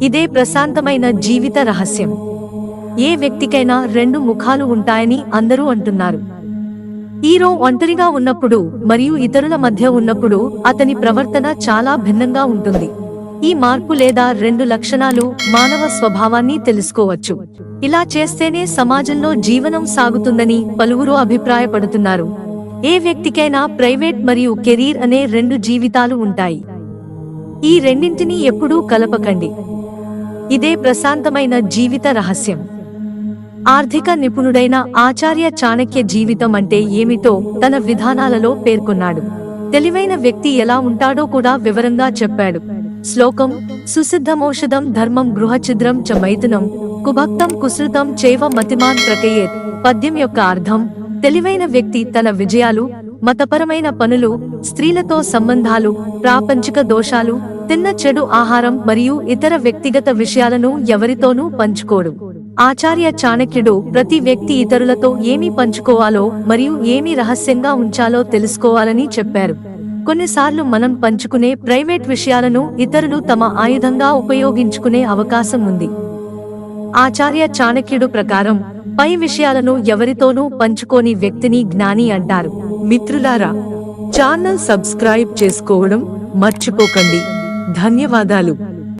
ఇదే ప్రశాంతమైన జీవిత రహస్యం. ఏ వ్యక్తికైనా రెండు ముఖాలు ఉంటాయని అందరూ అంటున్నారు. హీరో ఒంటరిగా ఉన్నప్పుడు మరియు ఇతరుల మధ్య ఉన్నప్పుడు అతని ప్రవర్తన చాలా భిన్నంగా ఉంటుంది. ఈ మార్పు లేదా రెండు లక్షణాలు మానవ స్వభావాన్ని తెలుసుకోవచ్చు. ఇలా చేస్తేనే సమాజంలో జీవనం సాగుతుందని పలువురు అభిప్రాయపడుతున్నారు. ఏ వ్యక్తికైనా ప్రైవేట్ మరియు కెరీర్ అనే రెండు జీవితాలు ఉంటాయి. ఈ రెండింటినీ ఎప్పుడూ కలపకండి. ఇదే ప్రశాంతమైన జీవిత రహస్యం. ఆర్థిక నిపుణుడైన ఆచార్య చాణక్య జీవితం అంటే ఏమిటో తన విధానాలలో పేర్కొన్నాడు. తెలివైన వ్యక్తి ఎలా ఉంటాడో కూడా వివరంగా చెప్పాడు. శ్లోకం: సుసిద్ధమౌషధం ధర్మం గృహఛిద్రం చ మైథునం కుభక్తం కుసృతం చైవ మతిమాన్ ప్రకయేత్. పద్యం యొక్క అర్థం: తెలివైన వ్యక్తి తన విజయాలు, మతపరమైన పనులు, స్త్రీలతో సంబంధాలు, ప్రాపంచిక దోషాలు, తిన్న చెడు ఆహారం మరియు ఇతర వ్యక్తిగత విషయాలను ఎవరితోనూ పంచుకోడు. ఆచార్య చాణక్యుడు ప్రతి వ్యక్తి ఇతరులతో ఏమి పంచుకోవాలో మరియు ఏమి రహస్యంగా ఉంచాలో తెలుసుకోవాలని చెప్పారు. కొన్నిసార్లు మనం పంచుకునే ప్రైవేట్ విషయాలను ఇతరులు తమ ఆయుధంగా ఉపయోగించుకునే అవకాశం ఉంది. ఆచార్య చాణక్యుడు ప్రకారం పై విషయాలను ఎవరితోనూ పంచుకోని వ్యక్తిని జ్ఞాని అంటారు. మిత్రులారా, ఛానల్ సబ్స్క్రైబ్ చేసుకోవడం మర్చిపోకండి. ధన్యవాదాలు.